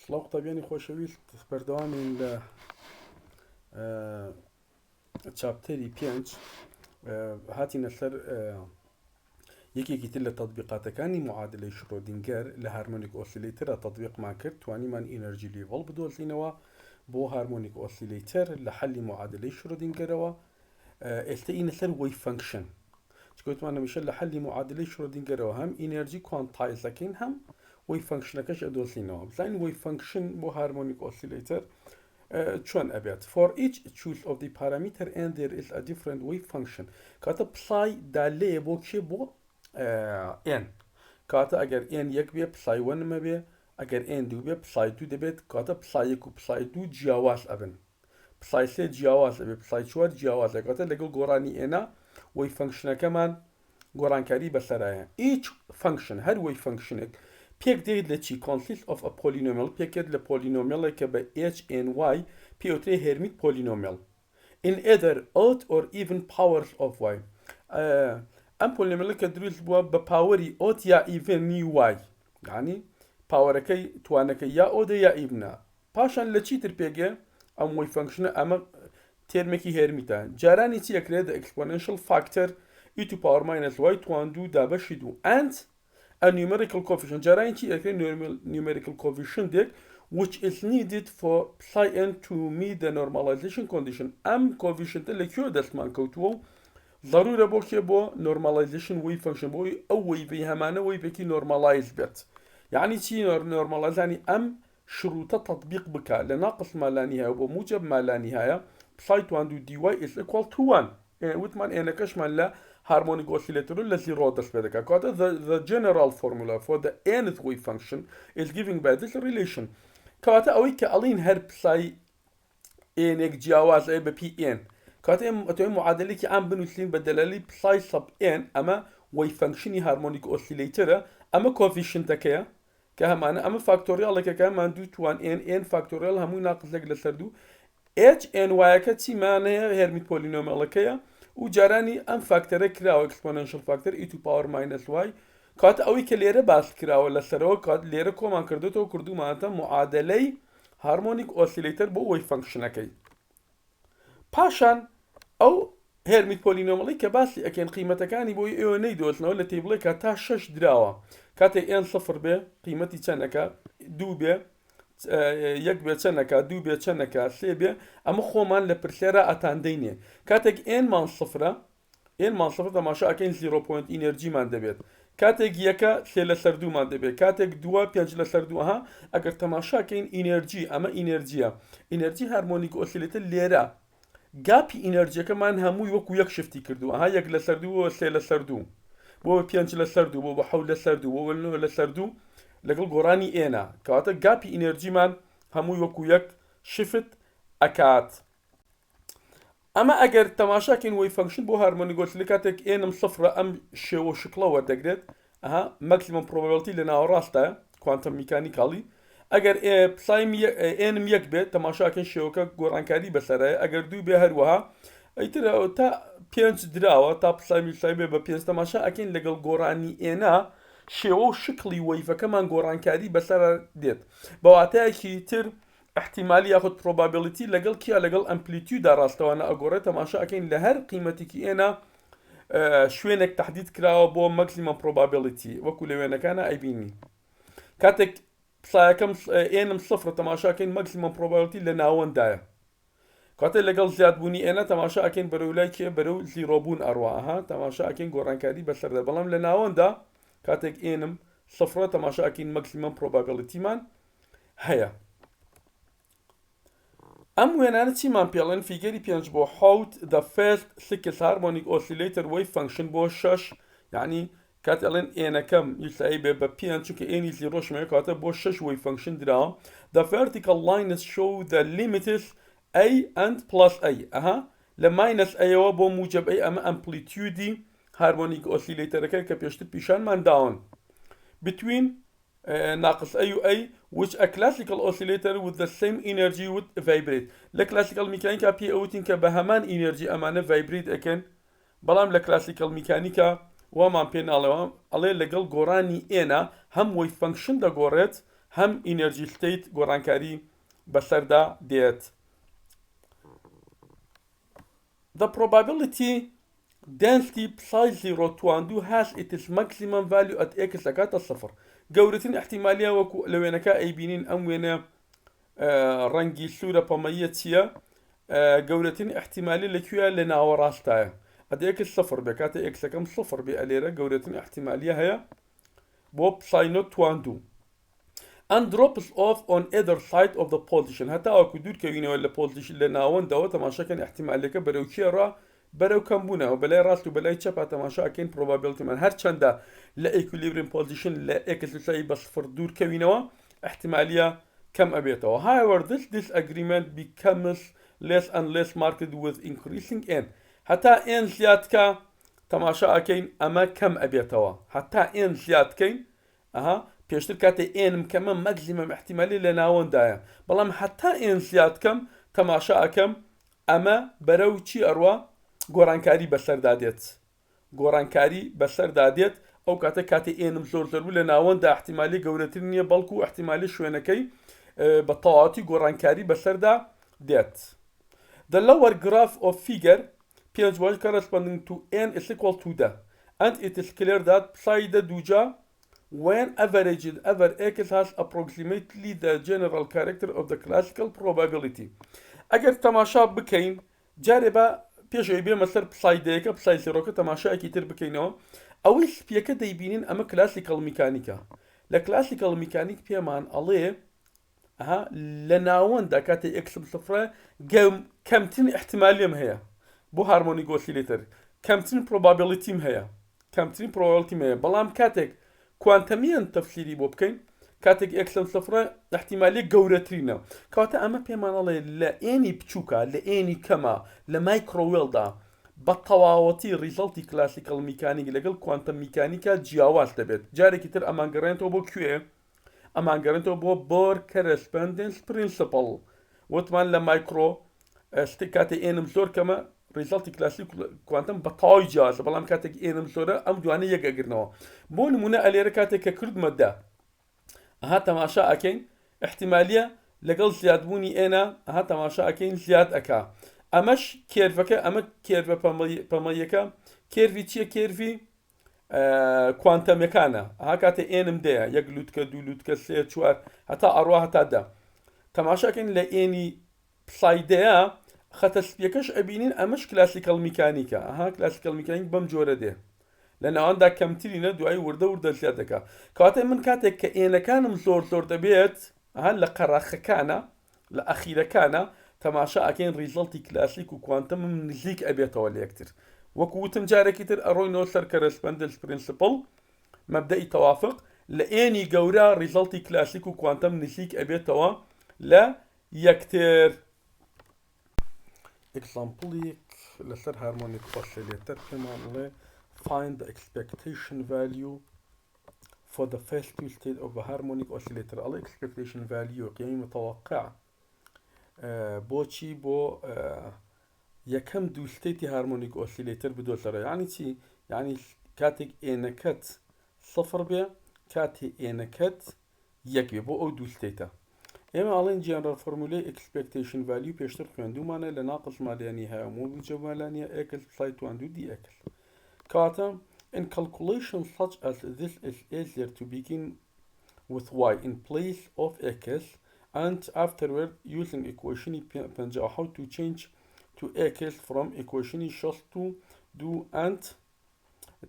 سڵاو قوتابیانی خۆشەویست بەردەوامین لە چاپتەری 5 هاتینە سەر یەکێکی تر لە تەطبیقاتەکانی معادلەی شرۆدینگەر لە هارمۆنیک ئۆسیلەیترە تەطبیقمان کرد توانیمان ئینەرژی لیڤڵ بدۆزینەوە بۆ هارمۆنیک ئۆسیلەیتر لە حەلی معادلەی شرۆدینگەرەوە. ئێستا ئینە سەر وەی فەنکشن چکەوتمان نەمیشە لە حەلی معادلەی شرۆدینگەرەوە هەم ئینەرژی کوانتایزەکەین هەم وەی فەنکشنەکەش ئەدۆزینەوە. بزانین وەی فەنکشن بۆ هارمۆنیک ئۆسیلەیتر چۆن ئەبێت. For each choose of the parameter and there is a different wave function. کاتە پسای دالەیە بۆ کێ بۆ n کاتە ئەگەر n یەک بێ پسای وەنمە بێ ئەگەر n دوو بێ پسای دوو دەبێت کاتە پسای یەک و پسای دوو جیاواز ئەبن پسای سێ جیاواز ئەبێ پسای چوار جیاواز کاتە لەگەڵ گۆڕانی ئێنا وەی فەنکشنەکەمان گۆڕانکاری بەسەرایە. each function هەر وەی فەنکشنێک پێک دێت لە چی consist of a polynomial پێکێت لە پۆلینۆمیەڵێک کە بە h n y پێوترێ هێرمیت پۆلینۆمیەڵ in either odd or even powers of y. ئەم پۆلینۆمیەڵە کە دروست بووە بە پاوەری ئۆت یا ئیڤنی y یعنی پاوەرەکەی توانەکەی یا ئۆدە یا ئیڤنە پاشان لە چیتر پێگێ ئەم وەی فەنکشنە ئەمە تێرمێکی هێرمیتە جارانی چی ئەکرێت exponential factor e to power minus y تواندوو دابەشی دوو and a numerical coefficient جارانی چی ئەکرێت numerical coefficient which is needed for psi n to meet the normalization condition. ئەم coefficient لەکوێ دەستمان کەوتووە و ضرورە بۆ کێ بۆ normalization wave function بۆی ئەو وەیڤی هەمانە وەیڤێکی normalize بێت. یعنی چی normalize ینی ئەم شروطە تطبیق بکە لە ناقص مالانی هەیە بۆ موجب مالانی هەیە psi تواندوو dy is equal to 1 وتمان ئێنەکەشمان لە harmonic oscillator لە زیرۆ دەست پێ دەکات کاتە the general formula for the nth wave function is given by this relation کاتە ئەوەی کە ئەڵین هەر پسای ئێنێک جیاواز ئەیە بە pn کاتە ئەتوانین معادلێکی ئەم بنووسین بە دەلالی پسای سەب n ئەمە وەی فەنکشنی هارمۆنیک ئۆسیلەیترە ئەمە کۆفیشنتەکەیە کە هەمانە ئەمە فاکتۆریاڵێکەکە هەمان دوو توان n فاکتۆریال هەمووی ناقزێک لەسەر دوو h n y-ەکە چیمانەیە هێرمیت پۆلینۆمیەڵەکەیە و جارانی ئەم فاکتەرە کراوە exponential factor e to power minus y کاتە ئەوەی کە لێرە باس کراوە لەسەرەوە کات لێرە کۆمان کردێتەوە کردومانەتە معادلەی هارمۆنیک ئۆسیلەیتر بۆ وەی فەنکشنەکەی پاشان ئەو هێرمیت پۆلینۆمیەڵی کە باسی ئەکەن قیمەتەکانی بۆی ئێوە نەیدۆزنەوە لە تێبڵێکە تا 6 دراوە کاتێک n سفر بێ قیمەتی چەندەکە دوو بێ یەک بێ چەندەکە دوو بێ چەندەکە سێ بێ ئەمە خۆمان لە پرسیارە ئەتاندەینێ کاتێک ئێنمان سفرە ئێنمان سفر تەماشا ئەکەین 0 پوینت ئینەرجیمان دەبێت کاتێک یەکە سێ لەسەر دوومان دەبێت کاتێک دووە پێنج لەسەر دووها ئەگەر تەماشاکەین ئینەرجی ئەمە ئینەرجیە ئینەرجی هارمۆنیک ئۆسیلەیتر لێرە گاپی ئینەرجیەکەمان هەمووی وەکو یەک شفتی کردووە ها یەک لەسەر دوو سێ لەسەر دوو بۆ پێنج لەسەر دوو بۆ بە حەوت لەسەر دوو بۆ نۆ لەسەر دوو لەگەڵ گۆڕانی ئێنە کەواتە گاپی ئینەرجیمان هەمووی وەکو یەک شفت ئەکات. ئەمە ئەگەر تەماشاکەین وەی فەنکشن بۆ هارمۆنیک ئۆسیلەیتر کاتێک ئێنم سفرە ئەم شێوە شکڵە وەردەگرێت ئەها ماکسیمم پرۆبابیلیتی لە ناوەڕاستە کوانتەم میکانیکاڵی ئەگەر پسایم ئێنم یەک بێت تەماشاکەین شێوەکە گۆڕانکاری بەسەرایە ئەگەر دوو بێ هەروەها ئەیترە تا پێنج دراوە تا پسامی بێ بە پێنج تەماشا ئەکەین لەگەڵ گۆڕانی ئێنا شێوە و شکلی وەیڤەکەمان گۆڕانکاری بەسەر دێت بەواتایەکی تر احتیمالی یاخود پرۆبابیلیتی لەگەڵ کیا لەگەڵ ئەمپلیتیودا ڕاستەوانە ئەگۆڕێت تەماشا ئەکەین لە هەر قیمەتێکی ئێنا شوێنێک تەحدید کراوە بۆ ماکسیمم پرۆبابیلیتی وەکو لە وێنەکانە ئەیبینی کاتێک پسایەکەم ئێنم سفرە تەماشاکەین ماکسیمم پرۆبابیلیتی لە ناوەندایە کاتێک لەگەڵ زیادبوونی ئێنە تەماشا ئەکەین بەرەو لای کێ بەرەو زیرۆبوون ئەڕواها تەماشا ئەکەین گۆڕانکاری بەسەردە بەڵام لە ناوەندا کاتێک ئێنم سفرە تەماشا ئەکەین ماکسیمم پرۆبابیلیتیمان هەیە. ئەم وێنانە چیمان پێڵێن فیگەری 5 بۆ حەوت the first six harmonic oscillator wave function بۆ 6 یعنی کات ئەڵێن ئێنەکەم یسایی بێ بە پێیان چونکە ئێنی زیرۆشمەیە کاتە بۆ 6 wave function دراوە the vertical lines show the limits a and plus a ئەها لە minus ئەیەوە بۆ موجب ئەی ئەمە ئەمپلیتیودی هارمۆنیک ئۆسیلەیتەرەکە کە پێشتر پیشانمان داون between ناقص أي و أي which a classical oscillator with the same energy would vibrate. لە classical ميكانيكا پێ ئەوتین کە بە هەمان ئینەرجی ئەمانە vibrate ئەکەن بەڵام لە classical ميكانيكا وامان پێ ناڵێەوە ئەڵێ لەگەڵ گۆڕانی ئێنە هەم وەی فەنکشن دەگۆڕێت هەم ئینەرژی ستیت گۆڕانکاری بەسەردا دێت. The probability density psi 0 توانندو has its maximum value at x لەکاتە صفر. گەورەترین احتیمالیە وەکو لە وێنەکە ئەیبینین ئەم وێنە ڕەنگی سوورە پەمەیە چییە؟ گەورەترین احتیمالی لەکوێە لە ناوەڕاستایە. ئەدە x صفر بێ کاتە ئەکسەکەم صفر بێ ئەلێرە گەورەترین احتیمالیە هەیە بۆ پساینۆ توانندو. and drops off on either side of the position هەتا ئەوکو دوورکەوینەوە لە پۆزیشن لە ناوەندەوە تەماشاکەن احتیمالەکە بەرەو کێڕە بەرەو کەمبوونەوە بەلای ڕاست و بەلای چەپا تەماشاکەین probabilityمان هەرچەندە لە equilibrium position لە x بە صفر دوورکەوینەوە احتیمالیە کەم ئەبێتەوە. however this disagreement becomes less and less marked with increasing n هەتا n زیادکە تەماشاکەین ئەمە کەم ئەبێتەوە هەتا n زیادکەین پێشتر کاتێ ئێنم کەمە مەگزیمەم احتیمالی لە ناوەندایە بەڵام هەتا ئێن زیادکەم تەماشا ئەەکەم ئەمە بەرەو چی ئەڕوا گۆڕانکاری بەسەردادێت گۆڕانکاری بەسەردادێت ئەو کاتە کاتێ ئێنم زۆر زۆربوو لە ناوەندا احتیمالی گەورەتر نییە بەڵکو و احتیمالی شوێنەکەی بە تەواوەتی گۆڕانکاری بەسەردا دێت. The lower graph of figure p1 corresponding to n is equal to the and it is clear that psi دوجا when averaged over x has approximately the general character of the classical probability. ئەگەر تەماشا بکەین جارێ بە پێشەوەی بێمە سەر پسایدەیەکە پسای زیرۆکە تەماشایەکی تر بکەینەوە ئەوەی سپیەکە دەیبینین ئەمە کلاسیکەڵ میکانیکە لە کلاسیکەڵ میکانیک پێمان ئەڵێ لە ناوەندا کاتێ ئەکسم سفرە کەمترین احتیمالیم هەیە بۆ هارمۆنیک ئۆسیلێتەر کەمترین probabilitیم هەیە کەمترین probabilitیم هەیە بەڵام کاتێک کوانتەمیان تەفسیری بۆ بکەین کاتێک ئەکسم سفرە احتیمالی گەورەترینە کاتە ئەمە پێمانەڵێ لە ئێنی بچووکە لە ئێنی کەمە لە مایکرۆوێلدا بە تەواوەتی ریزڵتی کلاسیکەڵ میکانیک لەگەڵ کوانتەم میکانیکە جیاواز دەبێت. جارێکی تر ئەمانگەڕێنەوە بۆ کوێ ئەمانگەڕێنەوە بۆ بۆر کەرسپەندنس پرینسپڵ وتمان لە مایکرۆ شتێک کاتێ ئێنم زۆر کەمە ریزڵتی کلاسیک کوانتم بە تەواوی جیازە بەڵام کاتێک ئێنم زۆرە ئەم دوانە یەکەگرنەوە بۆ نمونە ئەلێرە کاتێک کە کردمەدا تەماشا ئەکەین احتیمالیە لەگەڵ زیادبوونی ئێنە تەماشا ئەکەین زیاد ئەکا ئەمەش کێرڤەکە ئەمە کێرڤە پەمەیەکە کێرڤی چییە کێرڤی کوانتەمەکانە کاتێ ئێنم دەیە یەک لوتکە دوو لوتکە سێ چوار هەتا ئەڕوا هەتا دە تەماشاکەین لە ئێنی پسایدەیە خەتە سپیەکەش ئەبینین ئەمەش کلاسیکەڵ میکانیکە کلاسیکەڵ میکانیک بەم جۆرە دێ لە ناواندا کەمترینە دوای وردە زیاد دەکات کەواتە من کاتێک کە ئێنەکانم زۆر دەبێت لە قەراخەکانە لە ئەخیرەکانە تەماشا ئەکەین ریزڵتی کلاسیک و کوانتەمم نزیک ئەبێتەوە لە یەکتر وەکو وتم جارێکی تر ئەڕۆینەوە سەر کەرسپەندنس پرینسپڵ مەبدەئی تەوافق لە ئێنی گەورە ریزڵتی کلاسیک و کوانتەم نزیک ئەبێتەوە لە یەکتر. ئێکزامپڵێک لەسەر هارمۆنیک ئۆسیلێتەر پێمان بڵێ find the expectation value for the first two states of a harmonic oscillator. الله expectation value قيمة متوقع بۆچی بۆ یەکەم دوو ستێتی هارمۆنیک ئۆسیلێتەر بدۆزەرە یعنی چی یعنی کاتێک ئێنەکەت سفر بێ کاتێ ئێنەکەت یەک بێ بۆ ئەو دوو ستێتە ئێمە ئەڵێن جێنرال فۆرمولەی expectation value پێشتر خوێندومانە لە ناقص مالیانی هەیە جەمالانیە x پسای توانندو dx کاتە in calculation such as this is easier to begin with y in place of x and afterward using equation پەنجا how to change to x from equation just to do and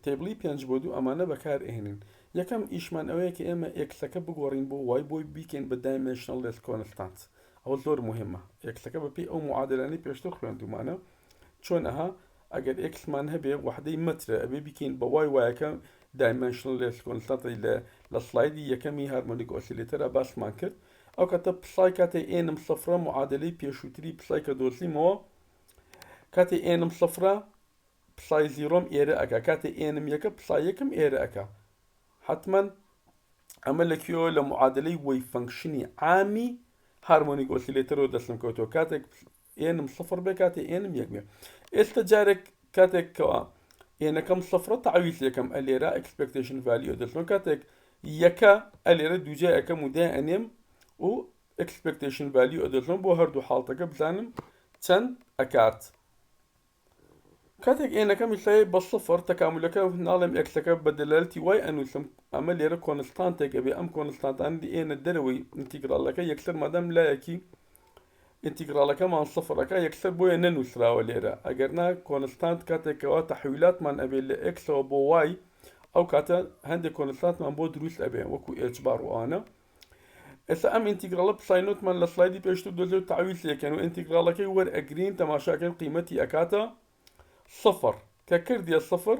تێبڵی 5 بۆ 2 ئەمانە بەکار ئێنین یەکەم ئیشمان ئەوەیە کە ئێمە ئێکسەکە بگۆڕین بۆ وای بۆی بیکەین بە dimensionless constant ئەوە زۆر مهمە ئێکسەکە بەپێی ئەو معادلانەی پێشتر خوێندومانە چۆن ئەگەر ئێکسمان هەبێ وحدەی مەترە ئەبێ بیکەین بە وای وایەکە dimensionless constant لە سلایدی یەکەمی هارمۆنیک ئۆسیلێتەرە باسمان کرد ئەو کاتە پسای کاتێ ئێنم سەفرە معادلەی پێشووتری پسای کە دۆزیمەوە کاتێ ئێنم سەفرە پسای زیرۆم ئێرە ئەکا کاتێ ئێنم یەکە پسای یەکەم ئێرە ئەکا حتمما ئەمە لەکوێوە لە معادلەی وەی فەنکشنی عامی هارمۆنیک ئۆسیلێتەرەوە دەستم کەوتەوە کاتێک ئێنم سفر بێ کاتێ ئێنم یەک بێ ئێستا جارێک کاتێکەوە ئێنەکەم سفرە تەعویز یەکەم ئەلێرە expectation value دەستمە کاتێک يكا اليرا دوجا يكا مدا انيم و expectation value ادرسون بو هردو حالتك بزانم تن اكات كاتك انا كمثال بالصفر تكاملك نعلم اكسك بدلالتي واي انو سم عمل يرى كونستانت ابي ام كونستانت عندي انا الدروي انتجرال لك يكسر مادام لا يكي انتجرال لك مع صفر لك يكسر بو ننو سراو ليرا اجرنا كونستانت كاتك تحويلات من ابي لاكس او بو واي او كاتا هندي كونستانت من بو دروس ابي وكو اجبار وانا اسا ام انتجرال بساينوت من السلايد بيشتو دوزو تعويل كانوا انتجرال لك ور اجرين تماشا كان قيمتي اكاتا صفر ككردي الصفر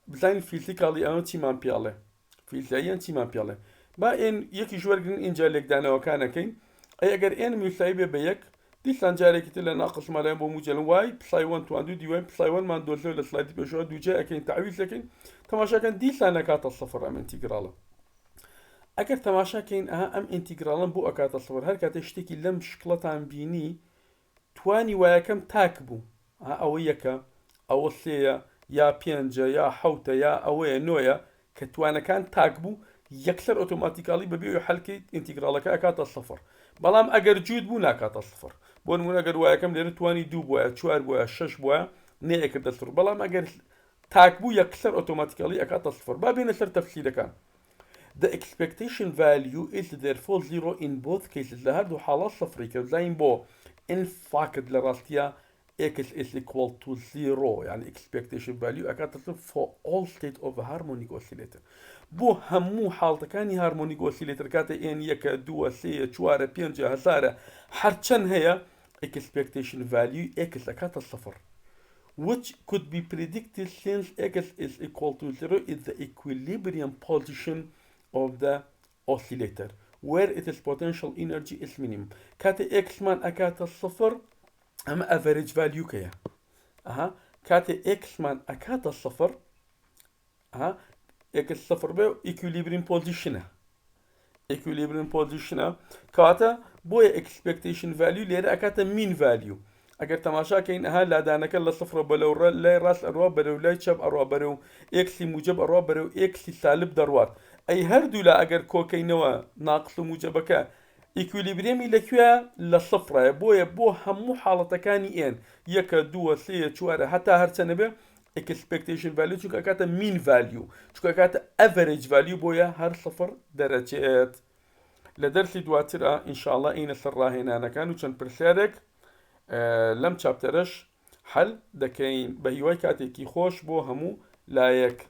بزين فيزيكالي أنا تيمان بياله فيزيائيا تيمان بياله با إن يكي جوار جن إن جالك دانا وكان كين أي أجر إن مسايبة بيك دي سان جالك تلا ناقص مالين بو مجال واي بساي 1 تو عندو دي وين بساي 1 ما ندوزو لسلايد بيشو دو جاء كين تعويض لكن تماشا كان دي سان كاتا الصفر أم انتجرالا أجر تماشا كين ام انتجرالا بو أكاتا الصفر هل كاتشتكي لم شكلة عن بيني تواني وياكم تاكبو أو يكا أو سيا يا بينجا يا حوتا يا أويا نويا كتوانا كان تاكبو يكسر اوتوماتيكالي ببيعو حلكي انتجرالك اكاتا الصفر بلام اگر جود بو ناكاتا الصفر بون من اگر وياكم لير تواني دو بويا تشوار بويا شش بويا ني اكد الصفر بلام اگر تاكبو يكسر اوتوماتيكالي اكاتا الصفر بابين سر تفسير كان The expectation value is therefore zero in both cases لهردو حالات صفري كزاين بو ان فاقد لراستيا x is equal to zero يعني expectation value أكاد تصير for all state of a harmonic oscillator بو همو حالة كاني harmonic oscillator كاتا ان يكا دوا سي چوارة بينجا هزارة حرچن هيا expectation value x أكاد الصفر which could be predicted since x is equal to zero is the equilibrium position of the oscillator where its potential energy is minimum كاتا x man أكاد الصفر اما افريج فاليو كيا كاتي اكس مان اكاتا الصفر اكس صفر بيو ايكوليبريم بوزيشن كاتا بويا اكسبكتيشن فاليو ليرا اكاتا مين فاليو اگر تماشا كاين لا دانك لا صفر بلو لا راس اروا بلو لا شب اروا برو اكس موجب اروا برو اكس سالب دروات اي هردو لا اگر كوكينوا ناقص موجبك إيكوليبريمي لكويا لصفرة بويا بو همو حالة كاني إن يكا دوا سيا چوارة حتى هرسنة بي expectation value چونك أكاتا mean value چونك أكاتا average value بويا هر صفر درجات لدرسي دواتر إن شاء الله إين سر هنا أنا كانوا چند برسيارك لم چابترش حل دكين بهيواي كاتي كي خوش بو همو لايك